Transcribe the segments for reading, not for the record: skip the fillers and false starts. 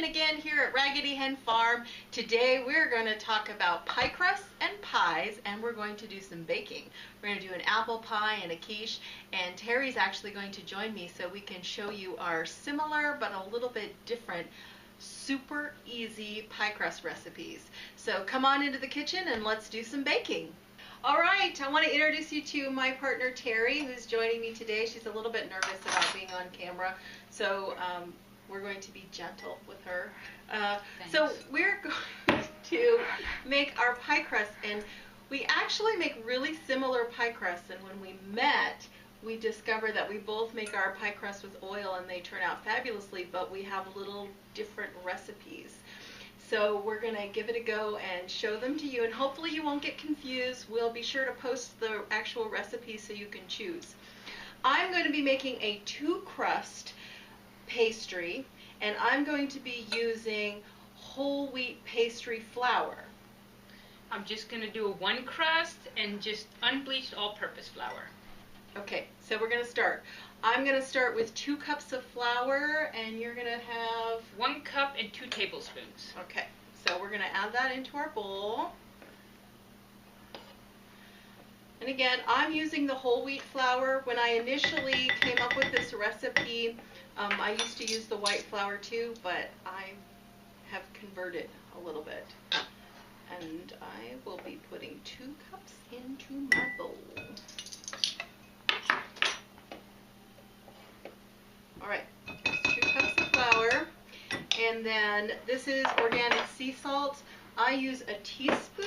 Again here at Raggedy Hen Farm. Today we're going to talk about pie crusts and pies, and we're going to do some baking. We're going to do an apple pie and a quiche, and Teri's actually going to join me so we can show you our similar but a little bit different super easy pie crust recipes. So come on into the kitchen and let's do some baking. All right, I want to introduce you to my partner Teri, who's joining me today. She's a little bit nervous about being on camera, so we're going to be gentle with her. So we're going to make our pie crust, and we actually make really similar pie crusts, and when we met, we discovered that we both make our pie crust with oil and they turn out fabulously, but we have little different recipes. So we're going to give it a go and show them to you, and hopefully you won't get confused. We'll be sure to post the actual recipes so you can choose. I'm going to be making a 2-crust pastry, and I'm going to be using whole wheat pastry flour. I'm just going to do a 1 crust and just unbleached all-purpose flour. Okay, so we're going to start. I'm going to start with 2 cups of flour, and you're going to have 1 cup and 2 tablespoons. Okay, so we're going to add that into our bowl. And again, I'm using the whole wheat flour. When I initially came up with this recipe, I used to use the white flour too, but I have converted a little bit. And I will be putting 2 cups into my bowl. All right, there's 2 cups of flour. And then this is organic sea salt. I use a teaspoon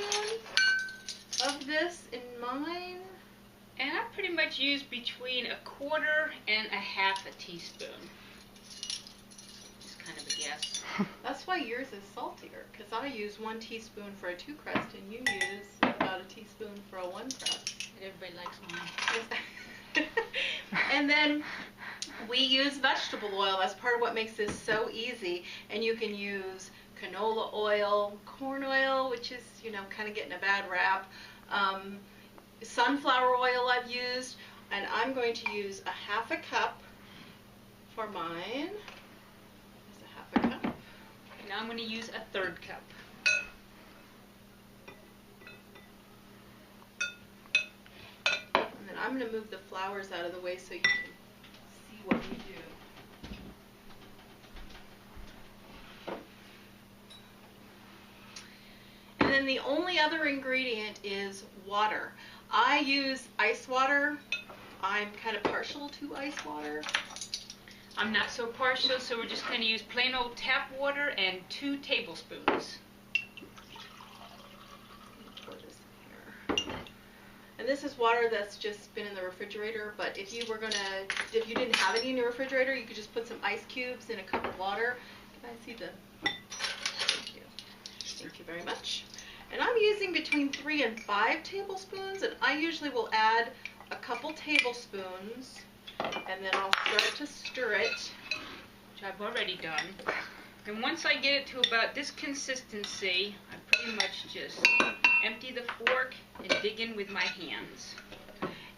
of this in mine. And I pretty much use between 1/4 and 1/2 teaspoon. Just kind of a guess. That's why yours is saltier, because I use 1 teaspoon for a 2 crust and you use about a teaspoon for a 1 crust. Everybody likes mine. And then we use vegetable oil. That's part of what makes this so easy. And you can use canola oil, corn oil, which is, you know, kind of getting a bad rap. Sunflower oil I've used, and I'm going to use 1/2 cup for mine. Just 1/2 cup. Now I'm going to use 1/3 cup. And then I'm going to move the flours out of the way so you can see what we do. And then the only other ingredient is water. I use ice water. I'm kind of partial to ice water. I'm not so partial, so we're just going to use plain old tap water and 2 tablespoons. Pour this in here. And this is water that's just been in the refrigerator, but if you didn't have any in your refrigerator, you could just put some ice cubes in a cup of water. Can I see the? Thank you. Thank you very much. And I'm using between 3 and 5 tablespoons, and I usually will add a couple tablespoons, and then I'll start to stir it. Which I've already done. And once I get it to about this consistency, I pretty much just empty the fork and dig in with my hands.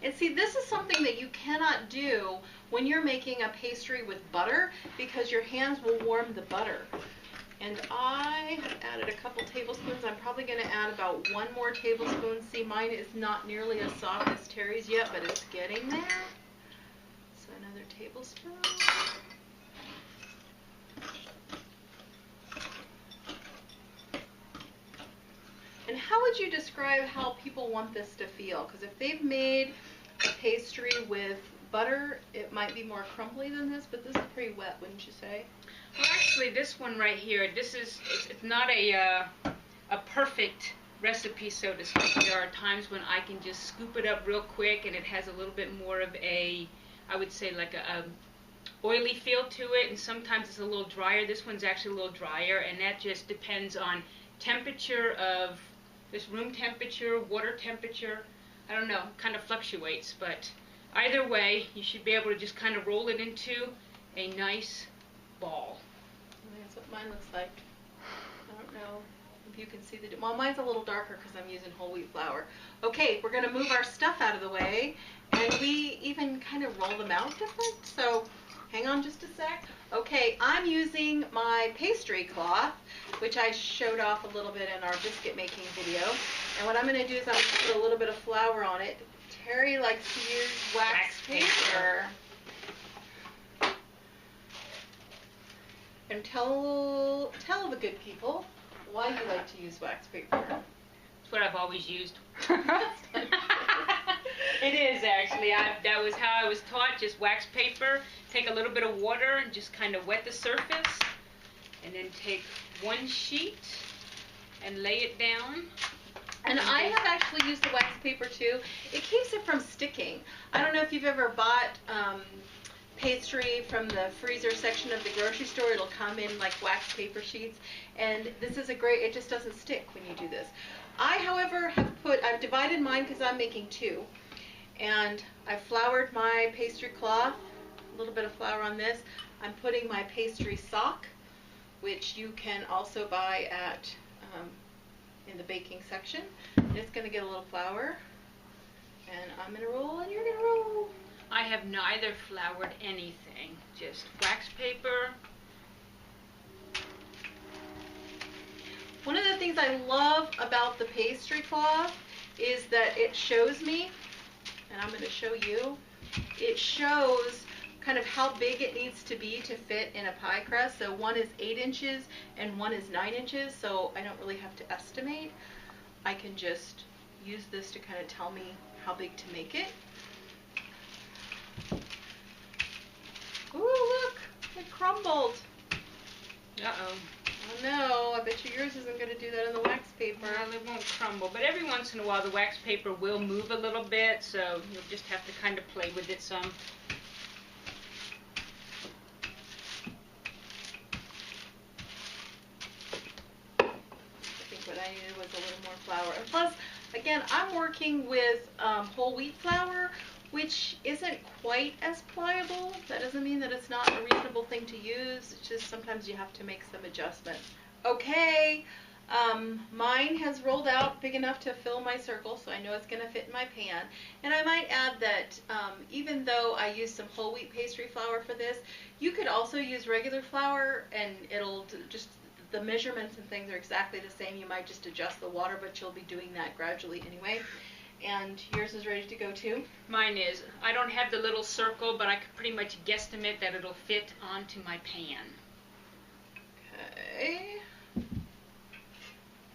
And see, this is something that you cannot do when you're making a pastry with butter, because your hands will warm the butter. And I have added a couple tablespoons. I'm probably going to add about 1 more tablespoon. See, mine is not nearly as soft as Teri's yet, but it's getting there. So another tablespoon. And how would you describe how people want this to feel? Because if they've made a pastry with butter, it might be more crumbly than this, but this is pretty wet, wouldn't you say? Well, actually, this one right here, it's not a perfect recipe, so to speak. There are times when I can just scoop it up real quick, and it has a little bit more of a, I would say, like a oily feel to it, and sometimes it's a little drier. This one's actually a little drier, and that just depends on temperature of this room temperature, water temperature. I don't know, kind of fluctuates, but either way, you should be able to just kind of roll it into a nice ball. That's what mine looks like. I don't know if if you can see the, well, mine's a little darker because I'm using whole wheat flour. Okay, we're going to move our stuff out of the way, and we even kind of roll them out different, so hang on just a sec. Okay, I'm using my pastry cloth, which I showed off a little bit in our biscuit making video, and what I'm going to do is I'm going to put a little bit of flour on it. Teri likes to use wax paper. And tell the good people why you like to use wax paper. It's what I've always used. It is actually. That was how I was taught. Just wax paper. Take a little bit of water and just kind of wet the surface, and then take one sheet and lay it down. And I have actually used the wax paper too. It keeps it from sticking. I don't know if you've ever bought pastry from the freezer section of the grocery store. It'll come in like wax paper sheets, and this is a great, it just doesn't stick when you do this. I, however, I've divided mine because I'm making two, and I've floured my pastry cloth, a little bit of flour on this. I'm putting my pastry sock, which you can also buy at in the baking section. And it's going to get a little flour, and I'm going to roll and you're going to roll. I have neither floured anything, just wax paper. One of the things I love about the pastry cloth is that it shows me, and I'm going to show you, it shows kind of how big it needs to be to fit in a pie crust. So one is 8 inches and one is 9 inches, so I don't really have to estimate. I can just use this to kind of tell me how big to make it. Ooh, look, it crumbled. Uh-oh. Oh no, I bet you yours isn't going to do that on the wax paper. Well, it won't crumble, but every once in a while the wax paper will move a little bit, so you'll just have to kind of play with it some. I think what I needed was a little more flour. And plus, again, I'm working with whole wheat flour, which isn't quite as pliable. That doesn't mean that it's not a reasonable thing to use. It's just sometimes you have to make some adjustments. Okay, mine has rolled out big enough to fill my circle, so I know it's going to fit in my pan. And I might add that even though I use some whole wheat pastry flour for this, you could also use regular flour, and it'll just, the measurements and things are exactly the same. You might just adjust the water, but you'll be doing that gradually anyway. And yours is ready to go too? Mine is. I don't have the little circle, but I could pretty much guesstimate that it'll fit onto my pan. Okay.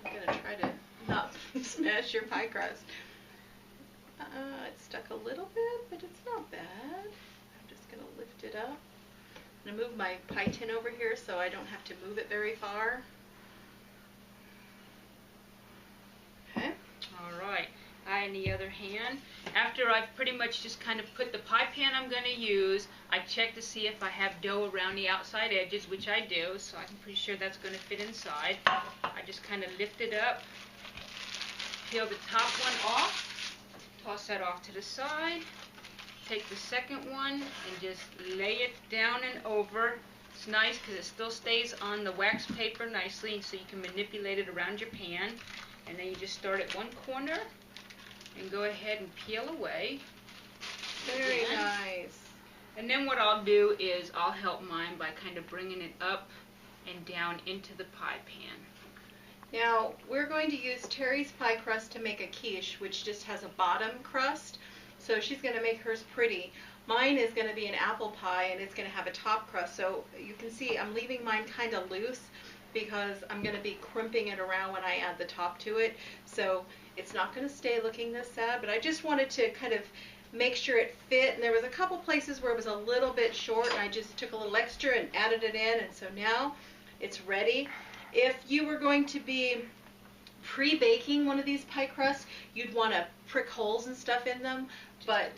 I'm going to try to not smash your pie crust. It's stuck a little bit, but it's not bad. I'm just going to lift it up. I'm going to move my pie tin over here so I don't have to move it very far. Okay. All right. On the other hand, after I've pretty much just kind of put the pie pan I'm going to use, I check to see if I have dough around the outside edges, which I do, so I'm pretty sure that's going to fit inside. I just kind of lift it up, peel the top one off, toss that off to the side, take the second one and just lay it down and over. It's nice because it still stays on the wax paper nicely, so you can manipulate it around your pan. And then you just start at one corner and go ahead and peel away. Very nice. And then what I'll do is I'll help mine by kind of bringing it up and down into the pie pan. Now, we're going to use Teri's pie crust to make a quiche, which just has a bottom crust. So she's going to make hers pretty. Mine is going to be an apple pie, and it's going to have a top crust. So you can see I'm leaving mine kind of loose because I'm going to be crimping it around when I add the top to it. So it's not going to stay looking this sad, but I just wanted to kind of make sure it fit. And there was a couple places where it was a little bit short, and I just took a little extra and added it in, and so now it's ready. If you were going to be pre-baking one of these pie crusts, you'd want to prick holes and stuff in them, but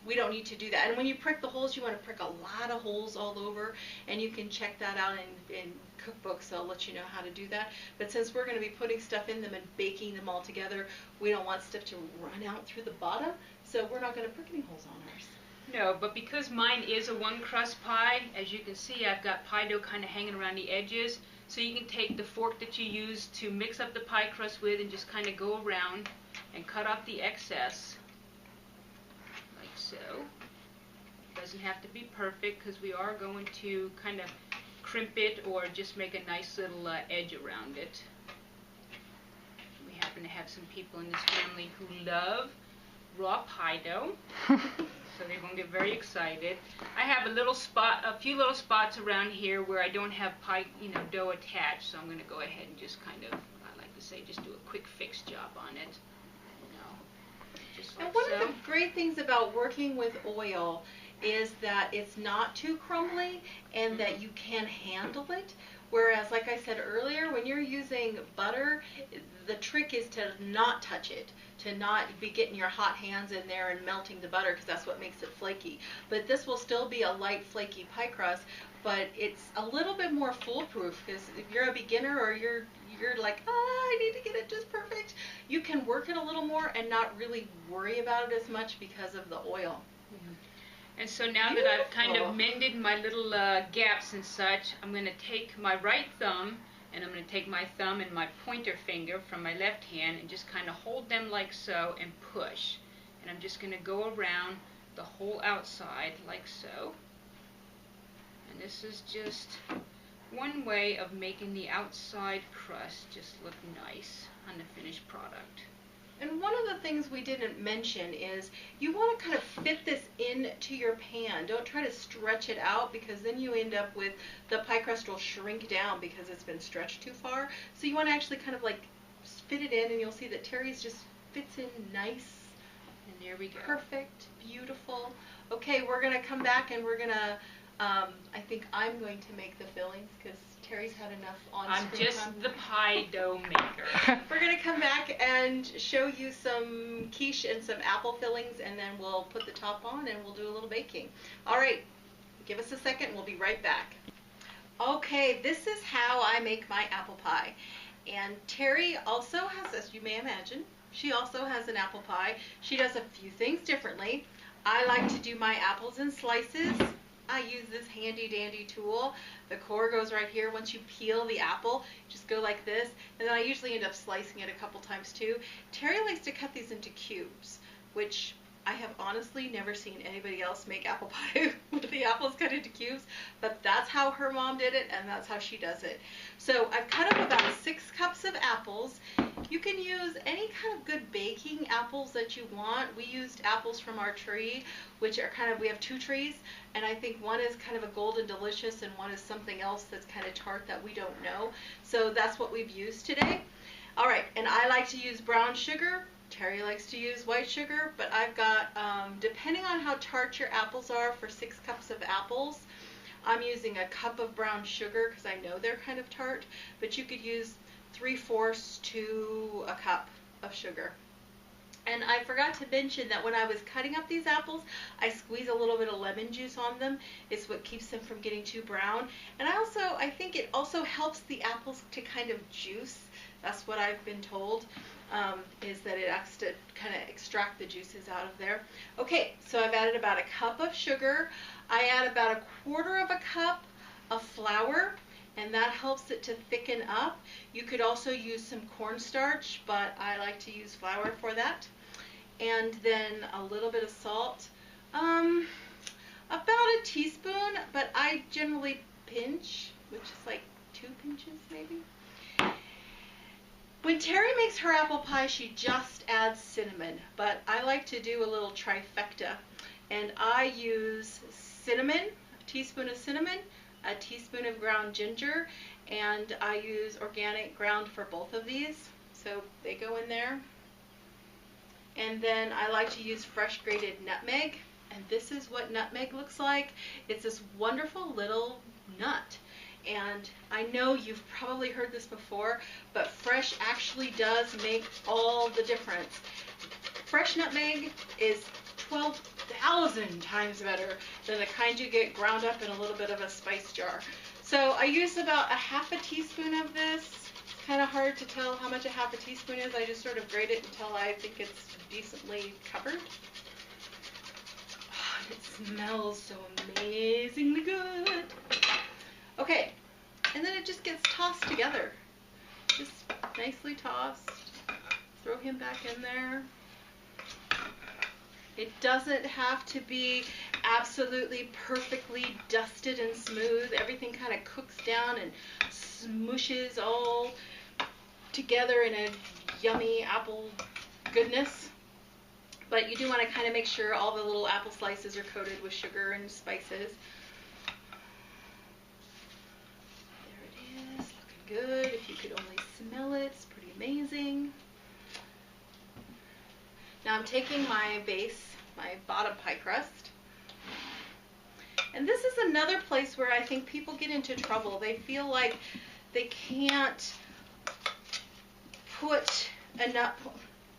we don't need to do that. And when you prick the holes, you want to prick a lot of holes all over, and you can check that out in cookbooks. They'll let you know how to do that. But since we're going to be putting stuff in them and baking them all together, we don't want stuff to run out through the bottom, so we're not going to prick any holes on ours. No, but because mine is a one crust pie, as you can see, I've got pie dough kind of hanging around the edges. So you can take the fork that you use to mix up the pie crust with and just kind of go around and cut off the excess, like so. Doesn't have to be perfect because we are going to kind of crimp it or just make a nice little edge around it. We happen to have some people in this family who love raw pie dough, so they're going to get very excited. I have a few little spots around here where I don't have pie, dough attached, so I'm going to go ahead and just kind of, I like to say, just do a quick fix job on it. Just like and one so. of the great things about working with oil is that it's not too crumbly and that you can handle it. Whereas, like I said earlier, when you're using butter, the trick is to not touch it, to not be getting your hot hands in there and melting the butter, because that's what makes it flaky. But this will still be a light, flaky pie crust, but it's a little bit more foolproof, because if you're a beginner or you're like, I need to get it just perfect, you can work it a little more and not really worry about it as much because of the oil. And so now that I've kind of mended my little gaps and such, I'm going to take my right thumb and I'm going to take my thumb and my pointer finger from my left hand and just kind of hold them like so and push. And I'm just going to go around the whole outside like so. And this is just one way of making the outside crust just look nice on the finished product. And one of the things we didn't mention is you want to kind of fit this into your pan. Don't try to stretch it out, because then you end up with the pie crust will shrink down because it's been stretched too far. So you want to actually kind of like fit it in, and you'll see that Teri's just fits in nice. And there we go. Perfect, beautiful. Okay, we're going to come back and we're going to, I think I'm going to make the fillings because Teri's had enough on I'm screen just time. the pie dough maker. We're going to come back and show you some quiche and some apple fillings, and then we'll put the top on and we'll do a little baking. All right, give us a second. We'll be right back. Okay, this is how I make my apple pie. And Teri also has, as you may imagine, she also has an apple pie. She does a few things differently. I like to do my apples in slices. I use this handy dandy tool. The core goes right here. Once you peel the apple, just go like this. And then I usually end up slicing it a couple times too. Teri likes to cut these into cubes, which I have honestly never seen anybody else make apple pie with the apples cut into cubes, but that's how her mom did it, and that's how she does it. So I've cut up about 6 cups of apples. You can use any kind of good baking apples that you want. We used apples from our tree, which are kind of, we have 2 trees, and I think one is kind of a golden delicious and one is something else that's kind of tart that we don't know. So that's what we've used today. All right, and I like to use brown sugar. Teri likes to use white sugar, but I've got, depending on how tart your apples are, for 6 cups of apples, I'm using a cup of brown sugar because I know they're kind of tart, but you could use 3/4 to a cup of sugar. And I forgot to mention that when I was cutting up these apples, I squeeze a little bit of lemon juice on them. It's what keeps them from getting too brown. And I think it also helps the apples to kind of juice. That's what I've been told, is that it acts to kind of extract the juices out of there. Okay, so I've added about a cup of sugar. I add about 1/4 cup of flour, and that helps it to thicken up. You could also use some cornstarch, but I like to use flour for that. And then a little bit of salt, about a teaspoon, but I generally pinch, which is like 2 pinches maybe. When Teri makes her apple pie, she just adds cinnamon, but I like to do a little trifecta. And I use cinnamon, a teaspoon of cinnamon, a teaspoon of ground ginger, and I use organic ground for both of these, so they go in there. And then I like to use fresh grated nutmeg, and this is what nutmeg looks like. It's this wonderful little nut. And I know you've probably heard this before, but fresh actually does make all the difference. Fresh nutmeg is 12,000 times better than the kind you get ground up in a little bit of a spice jar. So I use about 1/2 teaspoon of this. It's kind of hard to tell how much 1/2 teaspoon is. I just sort of grate it until I think it's decently covered. Oh, it smells so amazingly good. Okay, And then it just gets tossed together. Just nicely tossed. Throw him back in there. It doesn't have to be absolutely perfectly dusted and smooth. Everything kind of cooks down and smooshes all together in a yummy apple goodness. But you do want to kind of make sure all the little apple slices are coated with sugar and spices. There it is, looking good. If you could only smell it, it's pretty amazing. Now I'm taking my base, my bottom pie crust. And this is another place where I think people get into trouble. They feel like they can't put enough,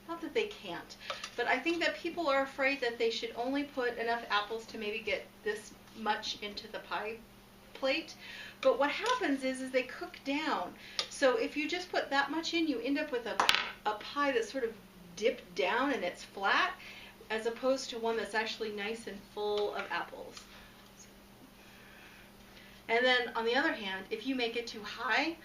not that they can't, but I think that people are afraid that they should only put enough apples to maybe get this much into the pie plate. But what happens is they cook down. So if you just put that much in, you end up with a pie that's sort of dipped down and it's flat, as opposed to one that's actually nice and full of apples. And then on the other hand, if you make it too high,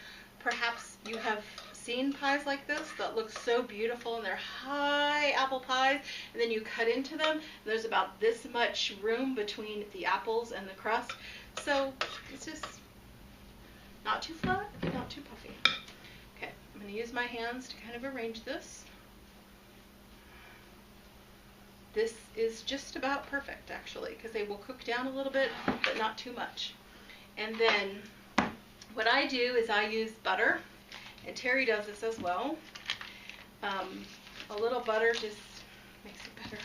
perhaps you have seen pies like this that look so beautiful and they're high apple pies, and then you cut into them and there's about this much room between the apples and the crust. So it's just not too flat, not too puffy. Okay, I'm going to use my hands to kind of arrange this. This is just about perfect, actually, because they will cook down a little bit, but not too much. And then what I do is I use butter, and Teri does this as well. A little butter just makes it better.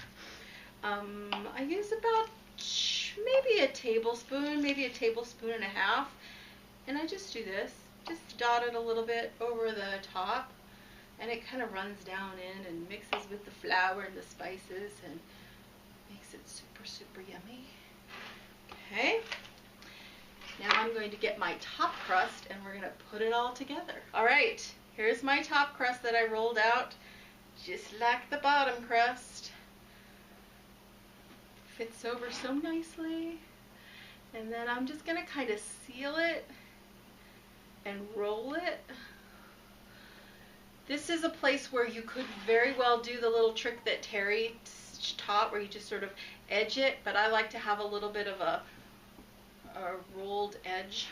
I use about maybe a tablespoon, maybe a tablespoon and a half, and I just do this, just dot it a little bit over the top. And it kind of runs down in and mixes with the flour and the spices and makes it super, super yummy. Okay. Now I'm going to get my top crust and we're going to put it all together. All right, here's my top crust that I rolled out, just like the bottom crust. Fits over so nicely. And then I'm just going to kind of seal it and roll it. This is a place where you could very well do the little trick that Teri taught, where you just sort of edge it, but I like to have a little bit of a rolled edge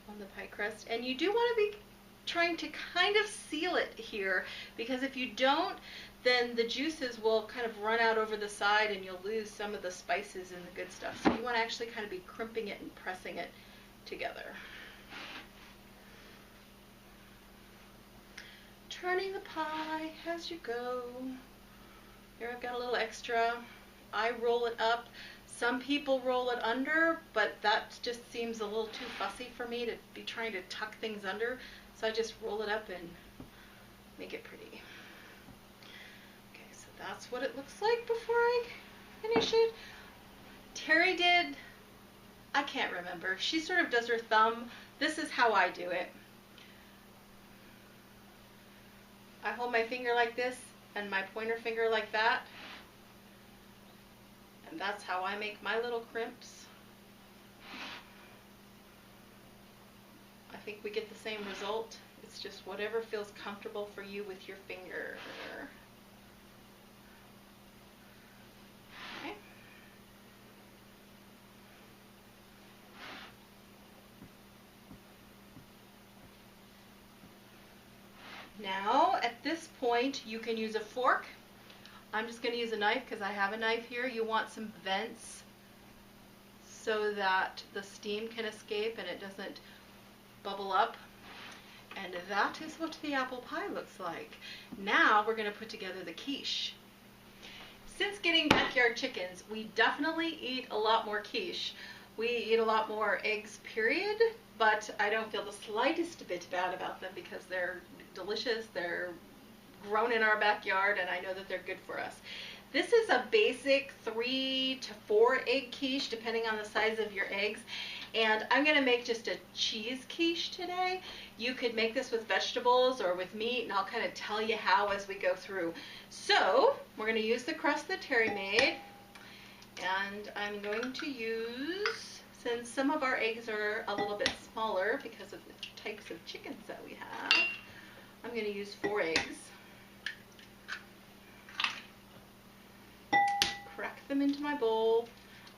on the pie crust. And you do want to be trying to kind of seal it here, because if you don't, then the juices will kind of run out over the side and you'll lose some of the spices and the good stuff. So you want to actually kind of be crimping it and pressing it together. Turning the pie as you go. Here I've got a little extra. I roll it up. Some people roll it under, but that just seems a little too fussy for me to be trying to tuck things under. So I just roll it up and make it pretty. Okay, so that's what it looks like before I finish it. Teri did, I can't remember. She sort of does her thumb. This is how I do it. I hold my finger like this and my pointer finger like that, and that's how I make my little crimps. I think we get the same result. It's just whatever feels comfortable for you with your finger. Okay. Now, at this point, you can use a fork. I'm just going to use a knife because I have a knife here. You want some vents so that the steam can escape and it doesn't bubble up. And that is what the apple pie looks like. Now we're going to put together the quiche. Since getting backyard chickens, we definitely eat a lot more quiche. We eat a lot more eggs, period, but I don't feel the slightest bit bad about them because they're delicious. They're grown in our backyard and I know that they're good for us. This is a basic 3 to 4 egg quiche depending on the size of your eggs, and I'm going to make just a cheese quiche today. You could make this with vegetables or with meat, and I'll kind of tell you how as we go through. So we're going to use the crust that Teri made, and I'm going to use Since some of our eggs are a little bit smaller because of the types of chickens that we have, I'm going to use 4 eggs. Crack them into my bowl.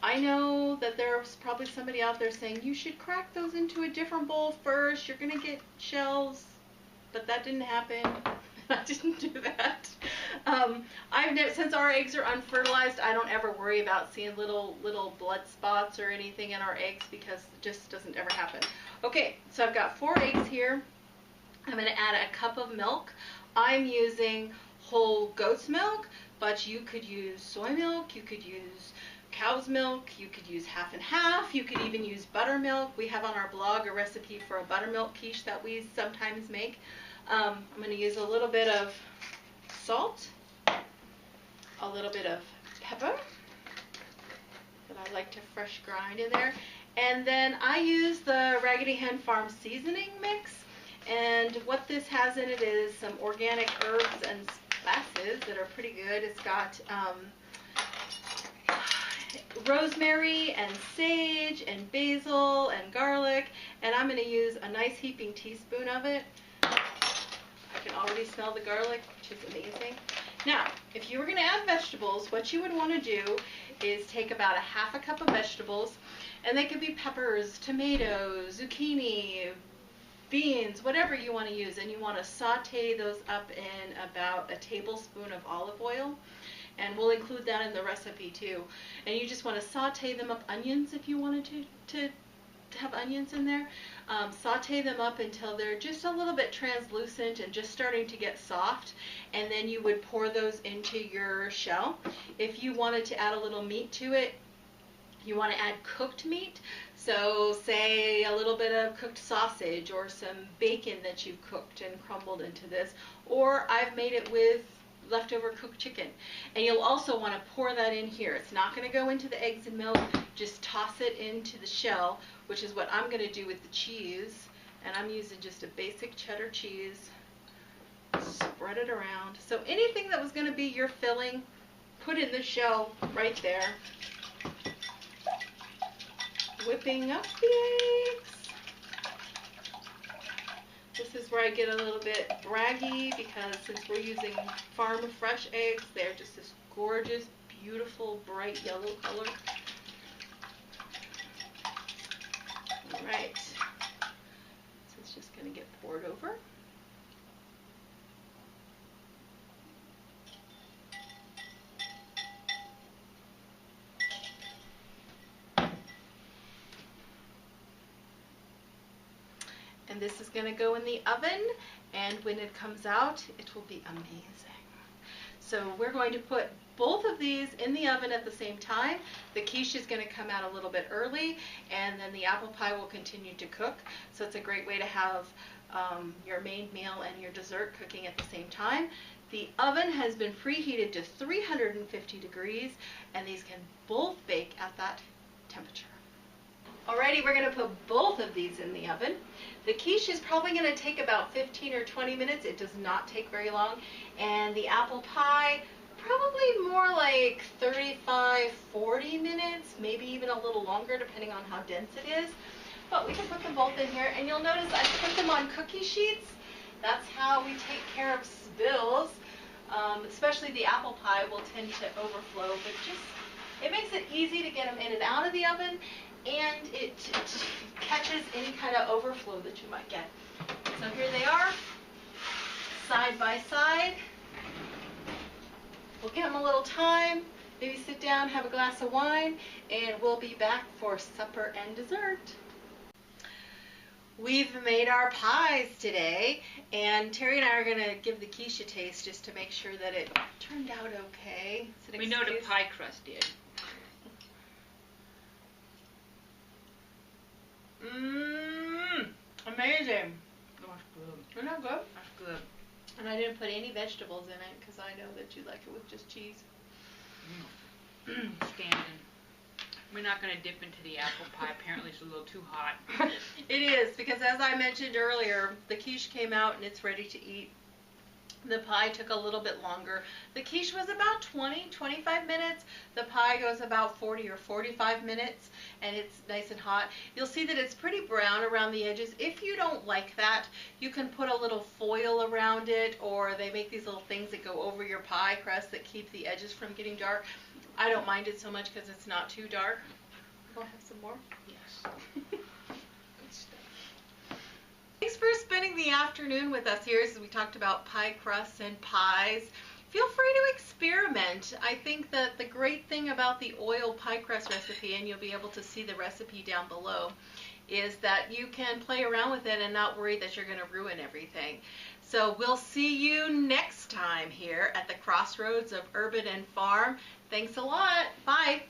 I know that there's probably somebody out there saying you should crack those into a different bowl first. You're going to get shells, but that didn't happen. I didn't do that. Since our eggs are unfertilized, I don't ever worry about seeing little blood spots or anything in our eggs because it just doesn't ever happen. Okay, so I've got 4 eggs here. I'm going to add a cup of milk. I'm using whole goat's milk, but you could use soy milk, you could use cow's milk, you could use half and half, you could even use buttermilk. We have on our blog a recipe for a buttermilk quiche that we sometimes make. I'm going to use a little bit of salt, a little bit of pepper that I like to fresh grind in there, and then I use the Raggedy Hen Farm seasoning mix, and what this has in it is some organic herbs and spices that are pretty good. It's got rosemary and sage and basil and garlic, and I'm going to use a nice heaping teaspoon of it. I can already smell the garlic, which is amazing. Now, if you were going to add vegetables, what you would want to do is take about ½ cup of vegetables, and they could be peppers, tomatoes, zucchini, beans, whatever you want to use, and you want to saute those up in about a tablespoon of olive oil, and we'll include that in the recipe too. And you just want to saute them up. Onions, if you wanted to have onions in there, saute them up until they're just a little bit translucent and just starting to get soft, and then you would pour those into your shell. If you wanted to add a little meat to it, you want to add cooked meat, so say a little bit of cooked sausage or some bacon that you've cooked and crumbled into this, or I've made it with leftover cooked chicken. And you'll also want to pour that in here. It's not going to go into the eggs and milk, just toss it into the shell, which is what I'm going to do with the cheese. And I'm using just a basic cheddar cheese. Spread it around. So anything that was going to be your filling, put in the shell right there. Whipping up the eggs. This is where I get a little bit braggy because since we're using farm fresh eggs, they're just this gorgeous, beautiful, bright yellow color. Alright, so it's just going to get poured over. And this is going to go in the oven, and when it comes out, it will be amazing. So we're going to put both of these in the oven at the same time. The quiche is going to come out a little bit early, and then the apple pie will continue to cook. So it's a great way to have your main meal and your dessert cooking at the same time. The oven has been preheated to 350 degrees, and these can both bake at that temperature. Alrighty, we're going to put both of these in the oven. The quiche is probably going to take about 15 or 20 minutes. It does not take very long. And the apple pie, probably more like 35, 40 minutes, maybe even a little longer depending on how dense it is. But we can put them both in here, and you'll notice I put them on cookie sheets. That's how we take care of spills. Especially the apple pie will tend to overflow, but it makes it easy to get them in and out of the oven, and it catches any kind of overflow that you might get. So here they are, side by side. We'll give them a little time, maybe sit down, have a glass of wine, and we'll be back for supper and dessert. We've made our pies today, and Teri and I are going to give the quiche a taste just to make sure that it turned out okay. We know the pie crust did. Amazing. That's good. Isn't that good? That's good. And I didn't put any vegetables in it because I know that you like it with just cheese. Standing. We're not going to dip into the apple pie. Apparently it's a little too hot. It is, because as I mentioned earlier, the quiche came out and it's ready to eat. The pie took a little bit longer. The quiche was about 20-25 minutes. The pie goes about 40 or 45 minutes, and it's nice and hot. You'll see that it's pretty brown around the edges. If you don't like that, you can put a little foil around it, or they make these little things that go over your pie crust that keep the edges from getting dark. I don't mind it so much because it's not too dark. Go have some more? Yes. Thanks for spending the afternoon with us here as we talked about pie crusts and pies. Feel free to experiment. I think that the great thing about the oil pie crust recipe, and you'll be able to see the recipe down below, is that you can play around with it and not worry that you're going to ruin everything. So we'll see you next time here at the crossroads of urban and farm. Thanks a lot. Bye.